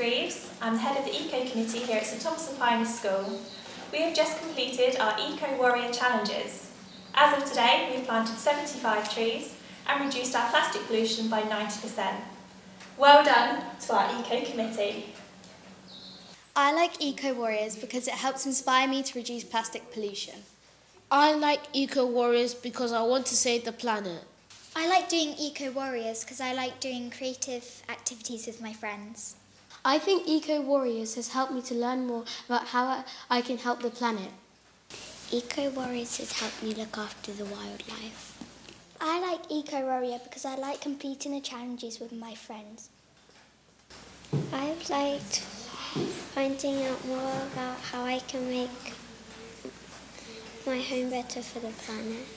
Greaves. I'm the head of the Eco Committee here at St Thomas Aquinas School. We have just completed our Eco Warrior Challenges. As of today, we've planted 75 trees and reduced our plastic pollution by 90%. Well done to our Eco Committee. I like Eco Warriors because it helps inspire me to reduce plastic pollution. I like Eco Warriors because I want to save the planet. I like doing Eco Warriors because I like doing creative activities with my friends. I think Eco Warriors has helped me to learn more about how I can help the planet. Eco Warriors has helped me look after the wildlife. I like Eco Warrior because I like completing the challenges with my friends. I've liked finding out more about how I can make my home better for the planet.